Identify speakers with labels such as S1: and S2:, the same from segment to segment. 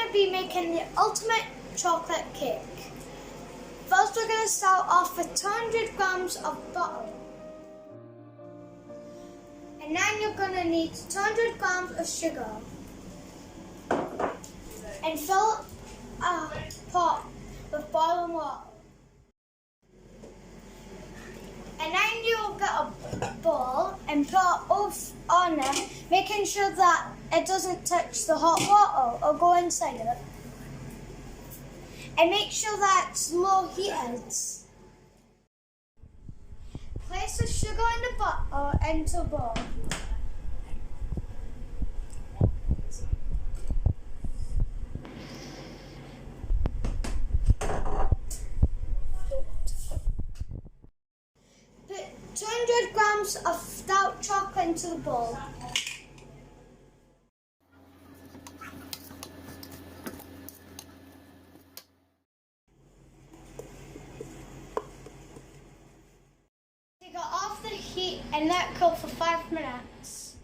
S1: to be making the ultimate chocolate cake. First we're going to start off with 200 grams of butter. And then you're going to need 200 grams of sugar. And fill a pot with boiling water. And then you'll get a bowl and put an oven on it, making sure that it doesn't touch the hot water or go inside it. And make sure that it's low heated. Place the sugar and the butter into a bowl. Put 200 grams of dark chocolate into the bowl. Take it off the heat and let it cool for 5 minutes.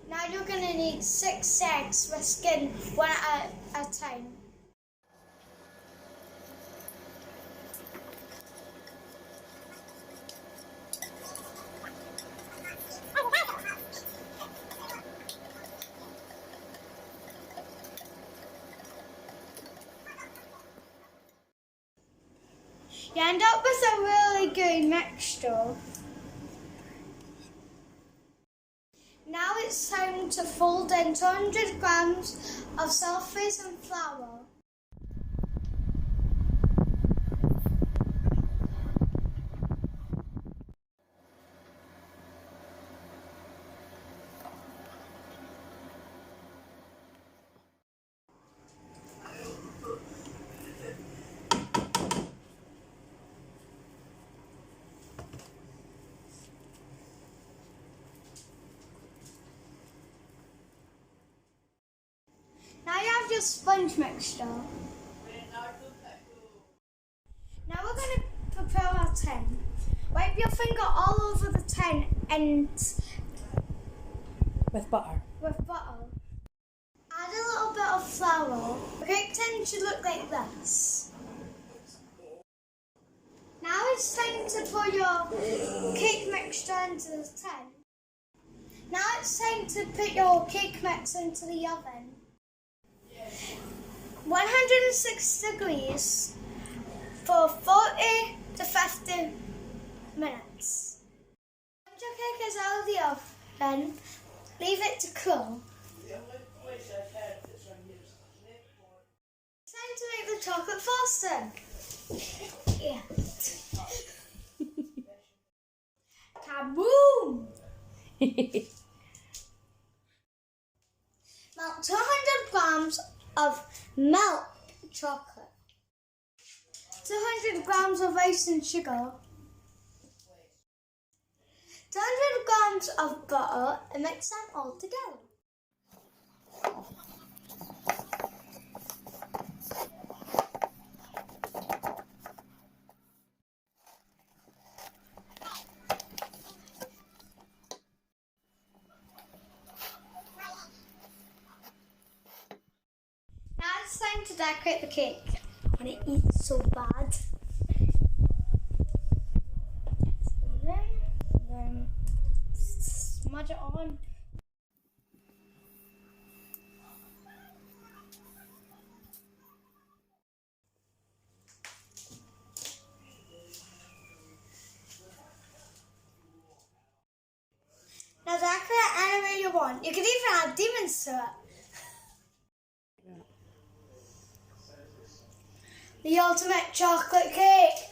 S1: Now you're going to need 6 eggs whisking one at a time. You end up with a really good mixture. Now it's time to fold in 200 grams of self-raising flour. Now you have your sponge mixture. Now we're going to prepare our tin. Wipe your finger all over the tin and
S2: with butter.
S1: Add a little bit of flour. The cake tin should look like this. Now it's time to pour your cake mixture into the tin. Now it's time to put your cake mix into the oven. 106 degrees for 40 to 50 minutes. Once your cake is out of the oven, leave it to cool. It's time to make the chocolate frosting. Yeah. Kaboom! Melt 200 grams of milk chocolate, 200 grams of icing sugar, 200 grams of butter, and mix them all together. Now it's time to decorate the cake. I want to eat so bad. Then smudge it on. Now decorate any way you want. You can even add demons to it. The ultimate chocolate cake.